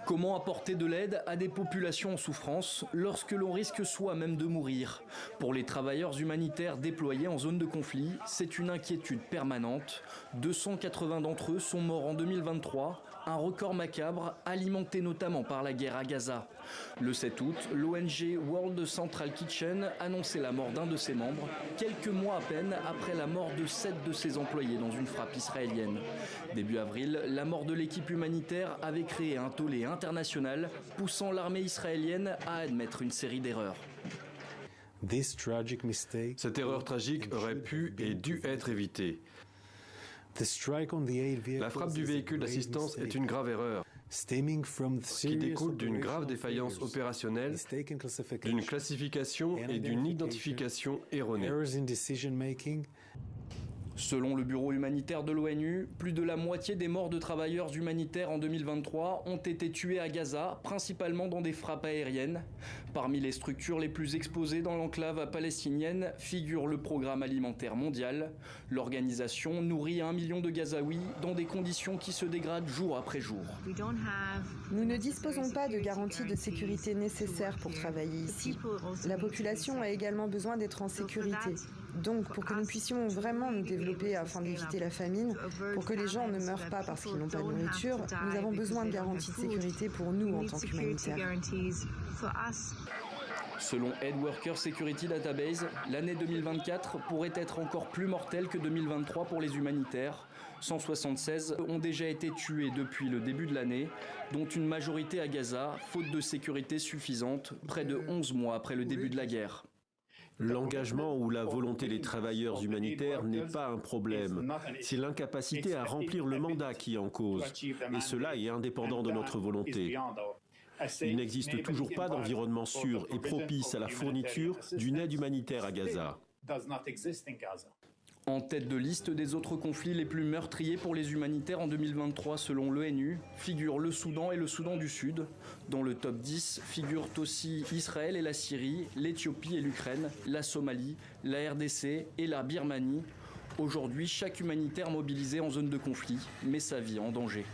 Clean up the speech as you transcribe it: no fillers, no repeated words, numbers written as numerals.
Comment apporter de l'aide à des populations en souffrance lorsque l'on risque soi-même de mourir? Pour les travailleurs humanitaires déployés en zone de conflit, c'est une inquiétude permanente. 280 d'entre eux sont morts en 2023, un record macabre alimenté notamment par la guerre à Gaza. Le 7 août, l'ONG World Central Kitchen annonçait la mort d'un de ses membres, quelques mois à peine après la mort de 7 de ses employés dans une frappe israélienne. Début avril, la mort de l'équipe humanitaire avait créé un tollé international, poussant l'armée israélienne à admettre une série d'erreurs. Cette erreur tragique aurait pu et dû être évitée. La frappe du véhicule d'assistance est une grave erreur qui découle d'une grave défaillance opérationnelle, d'une classification et d'une identification erronée. Selon le bureau humanitaire de l'ONU, plus de la moitié des morts de travailleurs humanitaires en 2023 ont été tués à Gaza, principalement dans des frappes aériennes. Parmi les structures les plus exposées dans l'enclave palestinienne figure le Programme alimentaire mondial. L'organisation nourrit 1 million de Gazaouis dans des conditions qui se dégradent jour après jour. Nous ne disposons pas de garanties de sécurité nécessaires pour travailler ici. La population a également besoin d'être en sécurité. Donc, pour que nous puissions vraiment nous développer afin d'éviter la famine, pour que les gens ne meurent pas parce qu'ils n'ont pas de nourriture, nous avons besoin de garanties de sécurité pour nous en tant qu'humanitaires. Selon Aid Worker Security Database, l'année 2024 pourrait être encore plus mortelle que 2023 pour les humanitaires. 176 ont déjà été tués depuis le début de l'année, dont une majorité à Gaza, faute de sécurité suffisante, près de 11 mois après le début de la guerre. L'engagement ou la volonté des travailleurs humanitaires n'est pas un problème. C'est l'incapacité à remplir le mandat qui est en cause. Et cela est indépendant de notre volonté. Il n'existe toujours pas d'environnement sûr et propice à la fourniture d'une aide humanitaire à Gaza. En tête de liste des autres conflits les plus meurtriers pour les humanitaires en 2023 selon l'ONU, figurent le Soudan et le Soudan du Sud. Dans le top 10 figurent aussi Israël et la Syrie, l'Éthiopie et l'Ukraine, la Somalie, la RDC et la Birmanie. Aujourd'hui, chaque humanitaire mobilisé en zone de conflit met sa vie en danger.